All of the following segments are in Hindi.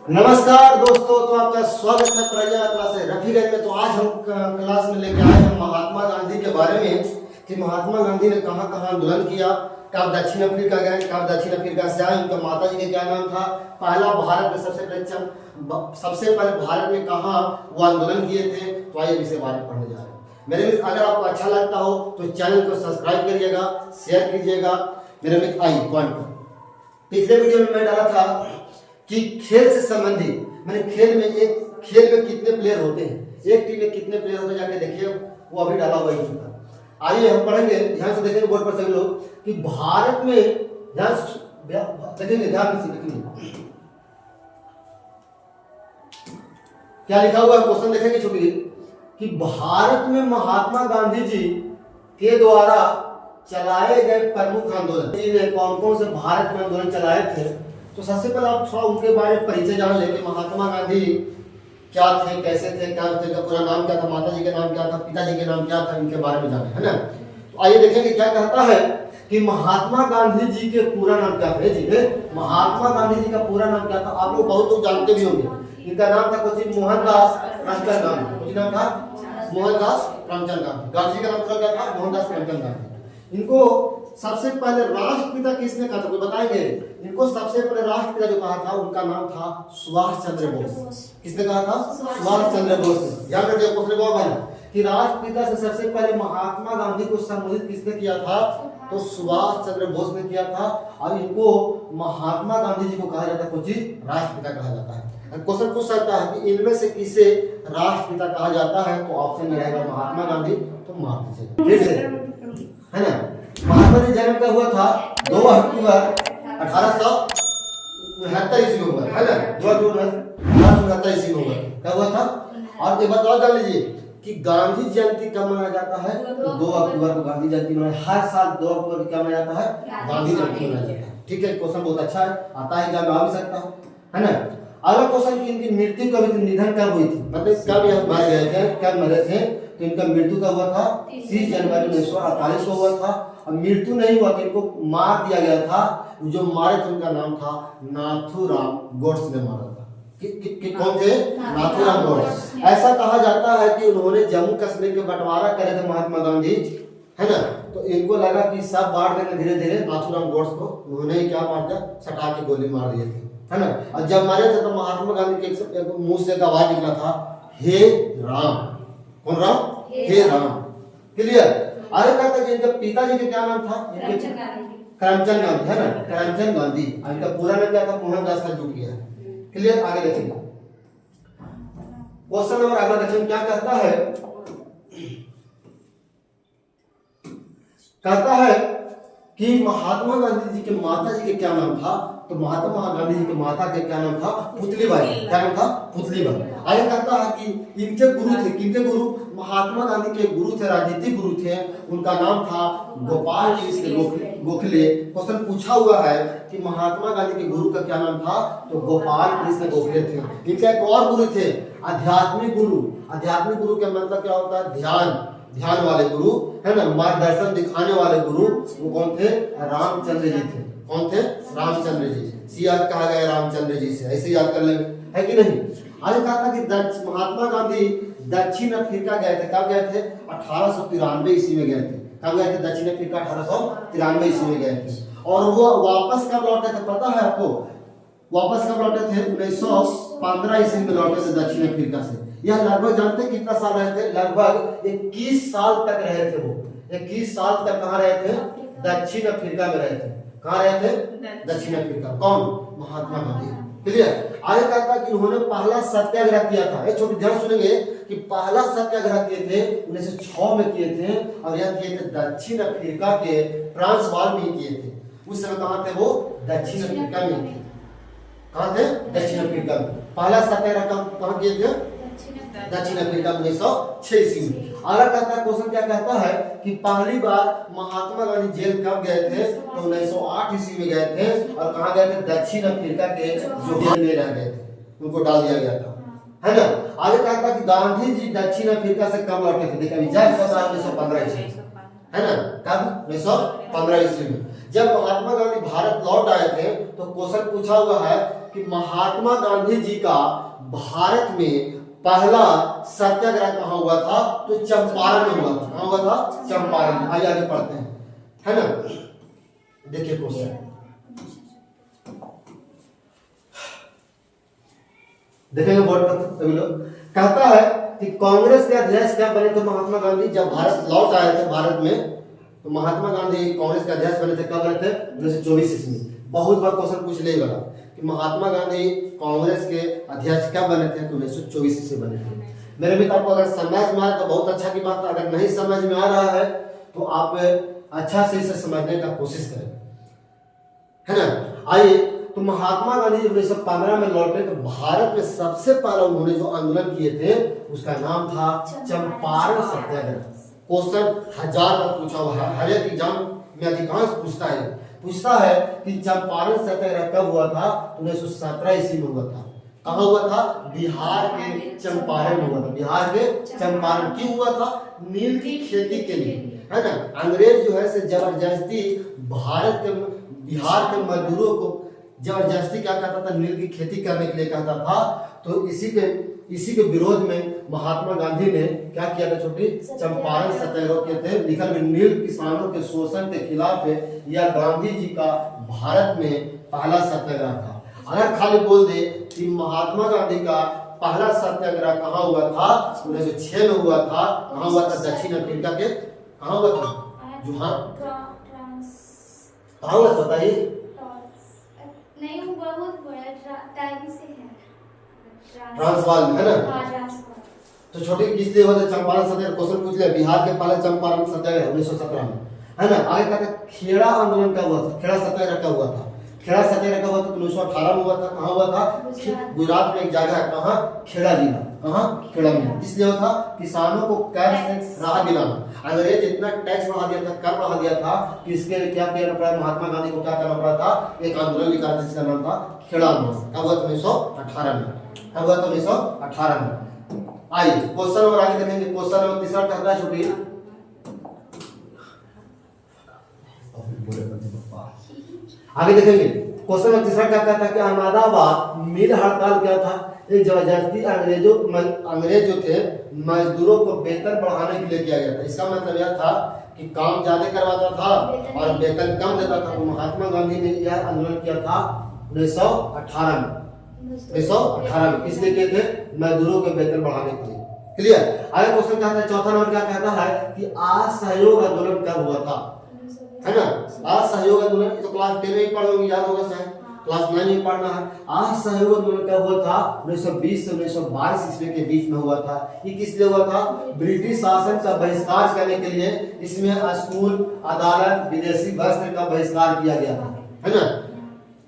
नमस्कार दोस्तों, तो आपका स्वागत है प्रज्ञा क्लास रफीगंज में। तो आज हम क्लास में लेके आए हैं महात्मा गांधी के बारे में कि महात्मा गांधी ने कहाँ कहाँ आंदोलन किया, कब दक्षिण अफ्रीका गए, कब दक्षिण अफ्रीका से आए, उनका माता जी का क्या नाम था, पहला भारत में सबसे पहले भारत में कहाँ वो आंदोलन किए थे। तो आइए इसे बारे में पढ़ने जा रहे हैं। मेरे मित्र, अगर आपको अच्छा लगता हो तो चैनल को सब्सक्राइब करिएगा, शेयर कीजिएगा। मेरे मित्र आइए पॉइंट पर। पिछले वीडियो में मैं डाला था कि खेल से संबंधित, मैंने खेल में कितने प्लेयर होते हैं, एक टीम में कितने प्लेयर होते हैं, जाके देखिए, वो अभी डाला हुआ है। आइए हम पढ़ेंगे, ध्यान से देखेंगे बोर्ड पर सभी लोग कि भारत में देखेंगे, ध्यान से देखेंगे क्या लिखा हुआ है। क्वेश्चन देखेंगे छोटी कि भारत में महात्मा गांधी जी के द्वारा चलाए गए प्रमुख आंदोलन, कौन कौन से भारत में आंदोलन चलाए थे। तो सबसे पहले आप थोड़ा उनके बारे में परिचय जान लेंगे। महात्मा गांधी क्या थे, कैसे थे, क्या थे, का पूरा नाम क्या था, माता जी का नाम क्या था, पिताजी के नाम क्या था, इनके बारे में जाने, है ना। तो आइए देखेंगे क्या कहता है कि महात्मा गांधी जी के पूरा नाम क्या है। जी, महात्मा गांधी जी का पूरा नाम क्या था, आप लोग बहुत लोग जानते भी होंगे। इनका नाम था कुछ मोहनदास करमचंद गांधी। कुछ नाम था मोहनदास करमचंद गांधी। गांधी का नाम पूरा क्या था, मोहनदास करमचंद गांधी। इनको सबसे पहले राष्ट्रपिता किसने कहा था, कोई बताएंगे। इनको सबसे पहले राष्ट्रपिता जो कहा था उनका नाम था सुभाष चंद्र बोस। किसने कहा था, सुभाष चंद्र बोस। याद रखिए क्वेश्चन को बना कि राष्ट्रपिता से सबसे पहले महात्मा गांधी को संबोधित किसने किया था, तो सुभाष चंद्र बोस ने किया था। और इनको महात्मा गांधी जी को कहा जाता है, कुछ राष्ट्रपिता कहा जाता है। क्वेश्चन पूछ सकता है कि इनमें से किसे राष्ट्रपिता कहा जाता है, तो ऑप्शन में रहेगा महात्मा गांधी। तो मार्क फिर से, है ना। महात्मा जी जन्म का हुआ था 2 अक्टूबर 1869 ईस्वी में हुआ, है ना। 2 अक्टूबर 1869 ईस्वी में हुआ, क्या हुआ था। और एक बात और जान लीजिए कि गांधी जयंती कब मनाया जाता है, तो 2 अक्टूबर को गांधी जयंती मनाया। हर साल 2 अक्टूबर को क्या मनाया जाता है, गांधी जयंती मनाया जाता है। ठीक है, क्वेश्चन बहुत अच्छा है, आता है, एग्जाम में आ भी सकता है ना। अगला क्वेश्चन की इनकी मृत्यु कब हुई थी, निधन कब हुई थी, मतलब कब यह मारे गए थे, कब मरे थे। तो इनका मृत्यु कब हुआ था, 30 जनवरी 1948 को हुआ था। अब मृत्यु नहीं हुआ, इनको मार दिया गया था। जो मारे थे उनका नाम था नाथूराम गोड्से ने मारा था। कौन थे, नाथूराम गोड्से। ऐसा कहा जाता है कि उन्होंने जम्मू कश्मीर के बंटवारा करे थे महात्मा गांधी, है ना। तो इनको लगा कि सब बांट देंगे धीरे धीरे, नाथूराम गोड्से को उन्होंने क्या मार दिया, सटा के गोली मार दिए थे, है ना। और जब मारे थे तो महात्मा गांधी के मुंह से एक आवाज निकला था, हे राम। कौन राम, हे राम। क्लियर। आगे कहता कि इनके पिताजी का क्या नाम था, करमचंद गांधी, है ना, करमचंद गांधी। इनका पूरा नाम क्या था, मोहनदास का जुट गया। क्लियर। आगे देखेंगे क्वेश्चन नंबर अगला देखेंगे क्या कहता है। कहता है कि महात्मा गांधी जी के माता जी के क्या नाम था, तो महात्मा गांधी जी के माता के क्या नाम था, पुतलीबाई। क्या नाम था, पुतलीबाई। आगे कहता है कि इनके गुरु थे, किनके गुरु, महात्मा गांधी के गुरु थे, राजनीतिक गुरु थे। उनका नाम था गोपाल कृष्ण गोखले। क्वेश्चन पूछा हुआ है कि महात्मा गांधी के गुरु का क्या नाम था, तो गोपाल कृष्ण गोखले थे। इनका एक और गुरु थे, आध्यात्मिक गुरु। आध्यात्मिक गुरु का मतलब क्या होता है, ध्यान वाले गुरु, है ना, मार्गदर्शन दिखाने वाले गुरु। वो कौन थे, रामचंद्र जी थे। कौन थे, रामचंद्र जी। सीआर कहा गया रामचंद्र जी से, ऐसे याद कर लेंगे, है कि नहीं। आगे कहा था कि महात्मा गांधी दक्षिण अफ्रीका गए थे। कब गए थे, 1893 ईस्वी में गए थे। कब गए थे, दक्षिण अफ्रीका 1893 ईस्वी में गए थे। और वो वापस कब लौटे थे, पता है आपको, वापस कब लौटे थे, 1915 ईस्वी में लौटे थे दक्षिण अफ्रीका से। यह लगभग जानते हैं कितना साल रहे थे, लगभग 21 साल तक रहे थे। वो 21 साल तक कहाँ रहे थे, दक्षिण अफ्रीका में रहे थे। कहाँ रहे थे, दक्षिण अफ्रीका। कौन, महात्मा गांधी। क्लियर। आगे कहता कि उन्होंने पहला सत्याग्रह किया था। एक छोटी ध्यान सुनेंगे कि पहला सत्याग्रह किए थे 1906 में किए थे, और यह किए थे दक्षिण अफ्रीका के ट्रांसवाल में किए थे। उस समय कहाँ थे वो, दक्षिण अफ्रीका में थे। कहाँ थे, दक्षिण अफ्रीका में। पहला सत्याग्रह कहाँ किए थे, दक्षिण अफ्रीका 1906 ईस्वी में। अगला कहता है क्वेश्चन क्या कहता है कि पहली बार महात्मा गांधी जेल कब गए थे, तो 1908 ईस्वी में गए थे। और कहाँ गए थे, दक्षिण अफ्रीका के जो जेल में रह गए थे, उनको डाल दिया गया था, है ना। आगे कहता है कि गांधी जी दक्षिण अफ्रीका से कब लौटे थे, देखिए 1915 ईस्वी, है ना। कब, 1915 ईस्वी में। जब महात्मा गांधी भारत लौट आए थे तो क्वेश्चन पूछा हुआ है कि महात्मा गांधी जी का भारत में पहला सत्याग्रह कहाँ हुआ था? तो चंपारण में हुआ था। कहाँ हुआ था? चंपारण। आइए आगे पढ़ते हैं, है ना। देखिए क्वेश्चन, देखेंगे बोर्ड पर सभी लोग। कहता है कि कांग्रेस के अध्यक्ष क्या बने थे महात्मा गांधी? जब भारत लौट आए थे भारत में, तो महात्मा गांधी कांग्रेस के अध्यक्ष बने थे। कब बने थे? 1924 ईस्वी। बहुत बार क्वेश्चन पूछ लेगा कि महात्मा गांधी कांग्रेस के अध्यक्ष कब बने थे? तो 1924 ईस्वी बने थे। मेरे मित्र, आपको अगर समझ में आए तो बहुत अच्छा की बात है, अगर नहीं समझ में आ रहा है तो आप अच्छा से इसे समझने का कोशिश करें, है ना। आइए, तो महात्मा गांधी जब 1915 में लौटे तो भारत में सबसे पहला उन्होंने जो आंदोलन किए थे उसका नाम था चंपारण सत्याग्रह। क्वेश्चन 1000 बार पूछा हुआ है, हर एक एग्जाम में अधिकांश पूछता है कि चंपारण सत्याग्रह कब हुआ था? 1917 ईस्वी में हुआ था। कहाँ हुआ था? बिहार के चंपारण में हुआ था। बिहार के चंपारण क्यों हुआ था? नील की खेती के लिए, है ना। अंग्रेज जो है से जबरदस्ती भारत के बिहार के मजदूरों को जबरदस्ती क्या कहता था? नील की खेती करने के लिए कहता था। तो इसी के विरोध में महात्मा गांधी ने क्या किया था? छोटी चंपारण सत्याग्रह किए थे। लिखल में नील किसानों के शोषण के खिलाफ है। यह गांधी जी का भारत में पहला सत्याग्रह था। अगर खाली बोल दे कि महात्मा गांधी का पहला सत्याग्रह कहाँ हुआ था? 1906 में हुआ था। कहाँ हुआ था? दक्षिण अफ्रीका के। कहाँ हुआ था? जुहान कहाँ हुआ था बताइए? नहीं हुआ, बहुत टाइम से है, ट्रांसवाल में, है ना। ट्रांसवाल। तो छोटे किस लिए हुआ था चंपारण सत्याग्रह? क्वेश्चन पूछ लिया। बिहार के पहले चंपारण सत्याग्रह 1917 में, है ना। आगे कहते हैं खेड़ा आंदोलन कब हुआ था? खेड़ा सत्याग्रह कब हुआ था? खेड़ा सत्याग्रह कब हुआ था? 1918 में हुआ था। कहाँ हुआ था? गुजरात में एक जगह है, कहाँ? खेड़ा जिला। कहाँ? खेड़ा में। इसलिए हुआ था किसानों को कर से राहत दिलाना। अंग्रेज इतना टैक्स बढ़ा दिया था, कर बढ़ा दिया था कि इसके लिए क्या करना पड़ा? महात्मा गांधी को क्या करना पड़ा था? एक आंदोलन निकाला जिसका नाम था खेड़ा आंदोलन। कब हुआ था? 1918 में। कब हुआ था? 1918 में। आइए क्वेश्चन नंबर आगे देखेंगे। क्वेश्चन नंबर तीसरा कहता है छोटी, आगे देखेंगे। क्वेश्चन नंबर तीसरा क्या कहता है कि अहमदाबाद मिल हड़ताल क्या था? एक जबरदस्ती अंग्रेज जो थे मजदूरों को वेतन बढ़ाने के लिए किया गया था। इसका मतलब यह था कि काम ज्यादा करवाता था और वेतन कम देता था। तो महात्मा गांधी ने यह आंदोलन किया था 1918 में। 1918 में किस लिए किए थे? मजदूरों के वेतन बढ़ाने के लिए। क्लियर। आगे क्वेश्चन कहता है चौथा नंबर क्या कहता है कि असहयोग आंदोलन कब हुआ था? है ना। असहयोग आंदोलन तो क्लास 10 में ही पढ़ लोगे, याद होगा शायद। क्लास 9 में पढ़ना है। असहयोग आंदोलन कब हुआ था? 1920 से 1922 ईस्वी के बीच में हुआ था। ये किस लिए हुआ था? ब्रिटिश शासन का बहिष्कार करने के लिए। इसमें स्कूल, अदालत, विदेशी वस्त्र का बहिष्कार किया गया था, है ना।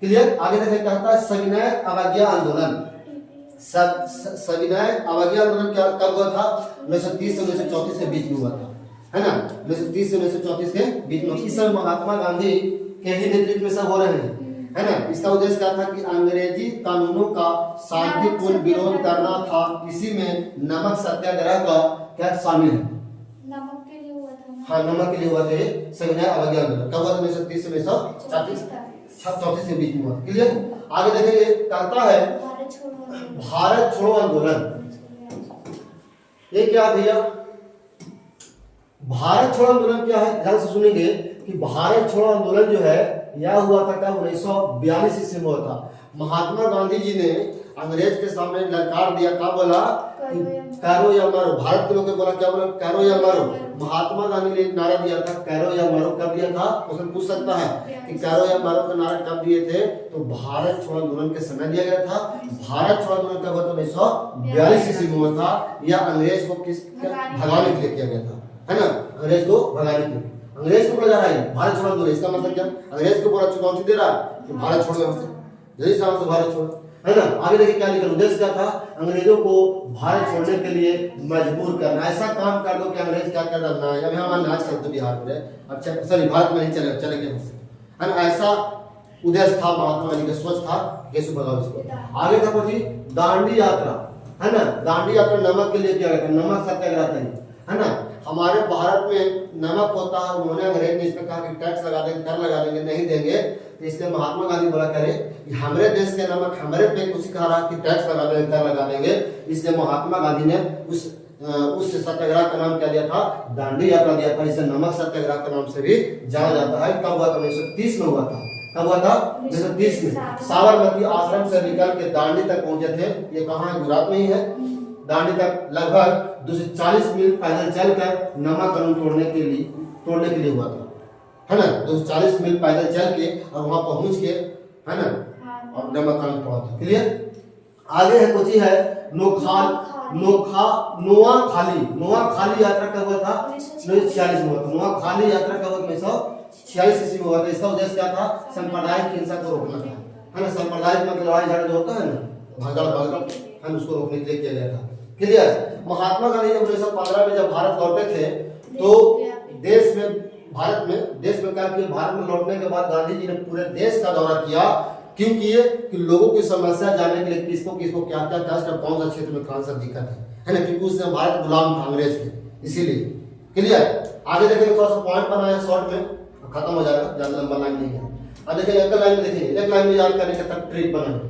क्लियर। आगे देखिए कहता है सविनय अवज्ञा आंदोलन। सविनय अवज्ञा आंदोलन क्या कब हुआ था? 1930 से 1934 के बीच में हुआ था, है ना। 1930 से 1934 के बीच में। इस समय महात्मा गांधी के ही नेतृत्व में सब हो रहे हैं, है ना। इसका उद्देश्य क्या था कि अंग्रेजी कानूनों का शांतिपूर्ण विरोध करना था। इसी में नमक सत्याग्रह का क्या शामिल है? नमक के लिए हुआ था। हाँ, नमक के लिए हुआ था ये सविनय अवज्ञा आंदोलन। कब हुआ था? 1930 से 1934 के बीच में हुआ। क्लियर। आगे देखेंगे कहता है भारत छोड़ो आंदोलन। ये क्या भैया? भारत छोड़ो आंदोलन क्या है? ध्यान से सुनेंगे कि भारत छोड़ो आंदोलन जो है यह हुआ था कब? 1942 ईस्वी में हुआ था। महात्मा गांधी जी ने अंग्रेज के सामने ललकार दिया। क्या बोला? करो या मरो। भारत के लोग ने बोला, क्या बोला? करो या मरो। महात्मा गांधी ने नारा दिया था करो या मरो। कब दिया था? क्वेश्चन पूछ सकता है कि करो या मरो का नारा कब दिए थे? तो भारत छोड़ो आंदोलन के समय दिया गया था। भारत छोड़ो आंदोलन कब हुआ था? 1942 ईस्वी में हुआ था। यह अंग्रेज को भगाने के लिए किया गया था, है ना। अंग्रेज को भगाने के लिए। अंग्रेज को बोला जा रहा है भारत छोड़ो आंदोलन। इसका मतलब क्या? अंग्रेज को पूरा चुनौती दे रहा है कि भारत छोड़ो, हमसे जल्दी से हमसे भारत छोड़ो, है ना। आगे देखिए क्या लिखा। उद्देश्य क्या था? अंग्रेजों को भारत छोड़ने के लिए मजबूर करना। ऐसा काम कर दो कि अंग्रेज क्या कर रहा है? अभी हमारा नाच चलते बिहार में, अच्छा सॉरी भारत में नहीं चले गए, है ना। ऐसा उद्देश्य था महात्मा गांधी का, सोच था कैसे भगाओ इसको। आगे था कुछ दांडी यात्रा, है ना। दांडी यात्रा नमक के लिए किया गया था। नमक सत्याग्रह था, है ना। हमारे भारत में नमक होता है, उन्होंने अंग्रेज ने इसमें कहा कि टैक्स लगा देंगे, कर लगा देंगे, नहीं देंगे। तो इसलिए महात्मा गांधी बोला करे हमारे देश के नमक हमारे पे कुछ कहा रहा कि टैक्स लगा देंगे, कर लगा देंगे। इसलिए महात्मा गांधी ने उस सत्याग्रह का नाम क्या दिया था, दांडी यात्रा दिया था। इसे नमक सत्याग्रह के नाम से भी जाना जाता है। कब हुआ था? 1930 में हुआ था। कब हुआ था? 1930 में। साबरमती आश्रम से निकल के दांडी तक पहुंचे थे। ये कहाँ है? गुजरात में ही है। दांडी तक लगभग 240 मील पैदल चलकर नमक कानून तोड़ने के लिए हुआ था, है ना। 240 मील पैदल चल के और वहां पहुंच के, है ना, और नमक कानून तोड़ा था। क्लियर। आगे है कुछ ही है नोआखाली यात्रा कब हुआ था? 1946 में हुआ था। नोआखाली यात्रा कब हुआ? 1946 ईस्वी में हुआ था। इसका उद्देश्य क्या था? सांप्रदायिक हिंसा को रोकना था, है ना। सांप्रदायिक मतलब लड़ाई झगड़ा जो होता है ना, भगदड़, हम उसको रोकने के लिए किया गया था। क्लियर। महात्मा गांधी जब 1915 में जब भारत लौटे थे तो देश में क्या किया? भारत में लौटने के बाद गांधी जी ने पूरे देश का दौरा किया। क्यों किए? कि लोगों की समस्या जानने के लिए किसको क्या कष्ट और कौन सा क्षेत्र में कौन सा दिक्कत है ना। क्योंकि उससे भारत गुलाम था अंग्रेज के, इसीलिए। क्लियर। आगे देखेंगे, थोड़ा सा पॉइंट बनाया शॉर्ट में, खत्म हो जाएगा, ज्यादा लंबा लाइन नहीं है। अब देखिए एक लाइन में देखेंगे, एक लाइन में याद करने का ट्रिक बनाए।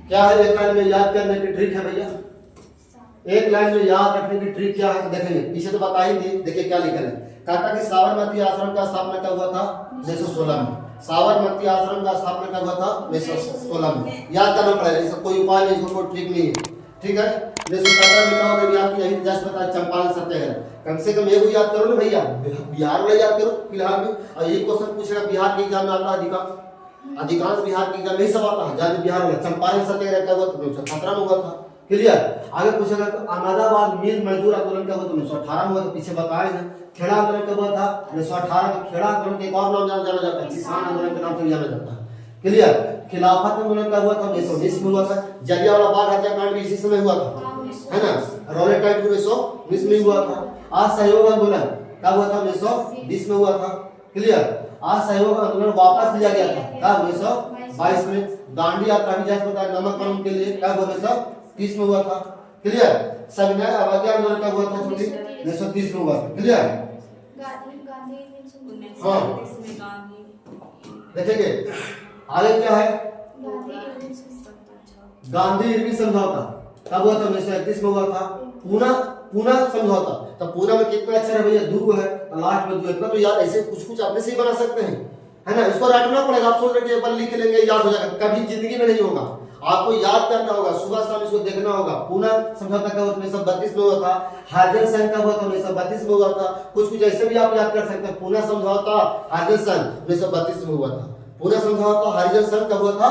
क्या है एक लाइन में याद करने की ट्रिक है भैया? एक लाइन में याद रखने की ट्रिक क्या है? तो देखेंगे, पीछे तो बता ही थी। देखिए क्या लिखा है। कहता कि साबरमती आश्रम का स्थापना कब हुआ था? 1916 में। साबरमती आश्रम का स्थापना कब हुआ था? 1916 में। याद करना पड़ेगा, इसका कोई उपाय नहीं, इसको कोई ट्रिक नहीं है। ठीक है। 1917 में क्या होगा? याद किया, जस्ट बताया, चंपारण सत्याग्रह। कम से कम ये याद करो ना भैया, बिहार वाला याद करो फिलहाल में। और ये क्वेश्चन पूछेगा बिहार के एग्जाम में आता है, अधिकांश बिहार के एग्जाम में सब आता है। जब बिहार में चंपारण सत्याग्रह कब हुआ? 1917 में हुआ था। क्लियर। आगे पूछेगा तो अहमदाबाद मिल मजदूर आंदोलन कब हुआ? 1918 में हुआ था, पीछे बताए हैं। खेड़ा आंदोलन कब हुआ था? 1918 में। खेड़ा आंदोलन के एक और नाम जाना जाता है, किसान आंदोलन के नाम से जाना जाता है। क्लियर। खिलाफत आंदोलन कब हुआ था? 1919 में हुआ था। जलियांवाला बाग हत्याकांड भी इसी समय हुआ था, है ना। रॉलेट टाइप 1920 में हुआ था। असहयोग आंदोलन कब हुआ था? 1920 में हुआ था। क्लियर। असहयोग आंदोलन वापस लिया गया था कब? 1922 में। दांडी यात्रा भी जैसे बताया नमक कानून के लिए कब? 1930 में हुआ था। क्लियर। सविनय अवज्ञा आंदोलन कब हुआ था? 1930 में हुआ था। क्लियर। हाँ देखेंगे आगे क्या है? गांधी इरविन समझौता कब हुआ था? 1931 में हुआ था। पूना समझौता। तो पूना में कितने अक्षर है भैया? 2 है, लास्ट में 2। इतना तो याद ऐसे कुछ अपने से ही बना सकते हैं, है ना। इसको रटना पड़ेगा। आप सोच रहे एक बार लिख लेंगे याद हो जाएगा, कभी जिंदगी में नहीं होगा। आपको याद करना होगा, सुबह शाम इसको देखना होगा। पूना समझौता कब हुआ? 1932 में हुआ था। हार्जन संघ कब हुआ था? 1932 में हुआ था। कुछ ऐसे भी आप याद कर सकते हैं। पूना समझौता, हार्जन संघ 1932 में हुआ था। पूना समझौता, हार्जन संघ कब हुआ था?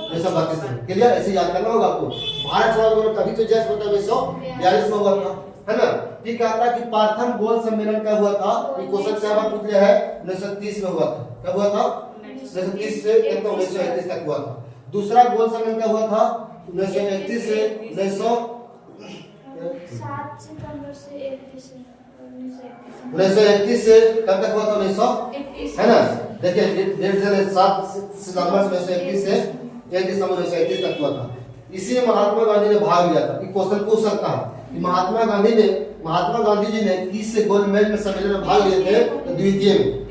1932 में। क्लियर। ऐसे याद करना होगा आपको। भारत छोड़ो आंदोलन कभी तो जैसे होता 1942 में हुआ था, है ना। ठीक कहता कि प्रथम गोल सम्मेलन कब हुआ था? ये क्वेश्चन से आप पूछ लिया है। 1930 में हुआ था। कब हुआ था? 1930 से 1931 तक हुआ था। दूसरा गोल सम्मेलन कब हुआ था? 1931 से 1931 से कब तक हुआ था? 1900, है ना। देखिए डेट 7 सितंबर 1931 से 1 दिसंबर 1931 तक हुआ था। इसी में महात्मा गांधी ने भाग लिया था। क्वेश्चन पूछ सकता है कि महात्मा गांधी जी ने किस गोल्ड मेडल में सम्मेलन में भाग लिए थे? द्वितीय में।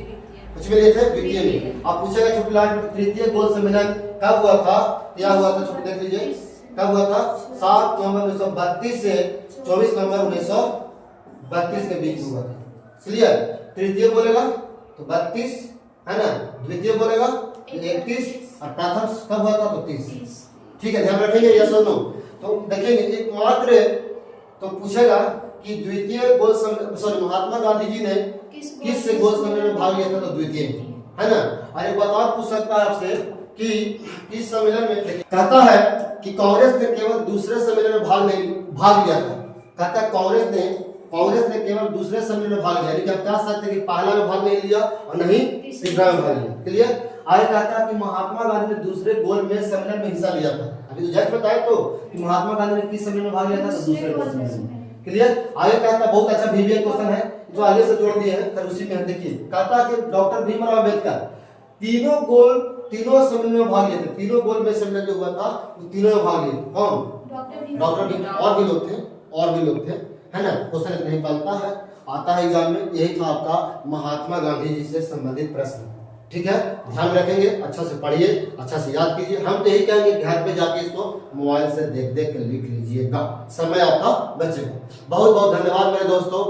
कुछ में लिए थे? द्वितीय में। आप पूछेगा छोटे लास्ट में तृतीय गोल्ड सम्मेलन कब हुआ था? क्या हुआ था? छोटे देख लीजिए कब हुआ था? 7 नवंबर 1932 से 24 नवंबर 1932 के बीच हुआ था। क्लियर। तृतीय बोलेगा तो 32, है ना। द्वितीय बोलेगा 31 और प्रथम कब हुआ था? तो 30। ठीक है, ध्यान रखेंगे। यस और नो। तो देखेंगे एक मात्र तो पूछेगा कि द्वितीय गोल सम्मेलन महात्मा गांधी जी ने किस गोल सम्मेलन में भाग लिया था? तो द्वितीय में, है ना। और एक बात और पूछ सकता है आपसे कि इस सम्मेलन में कहता है कि कांग्रेस ने केवल दूसरे सम्मेलन में भाग लिया था। कहता है कांग्रेस ने केवल दूसरे सम्मेलन में भाग लिया, लेकिन आप कह सकते हैं कि पहला में भाग नहीं लिया और नहीं तीसरा में भाग लिया। क्लियर। आगे कहता है कि महात्मा गांधी ने दूसरे गोल में सम्मेलन में हिस्सा लिया था। अभी तो जस्ट बताया तो कि महात्मा गांधी ने किस सम्मेलन में भाग लिया था? तो दूसरे गोल सम्मेलन में। क्लियर। आगे कहता है बहुत अच्छा बीबीए क्वेश्चन है जो आगे से जोड़ दिए हैं, फिर उसी में देखिए। कहता है कि डॉक्टर भीमराव अंबेडकर तीनों सम्मेलन में भाग लिए थे। तीनों गोल में सम्मेलन जो हुआ था वो तीनों में भाग लिए। कौन? डॉक्टर भीमराव। और भी लोग थे, है ना, क्वेश्चन निकलता है, आता है एग्जाम में। यही था आपका महात्मा गांधी जी से संबंधित प्रश्न। ठीक है, ध्यान रखेंगे, अच्छा से पढ़िए, अच्छा से याद कीजिए। हम तो यही कहेंगे घर पे जाके इसको मोबाइल से देख देख कर लिख लीजिएगा, समय आपका बचेगा। बहुत बहुत धन्यवाद मेरे दोस्तों।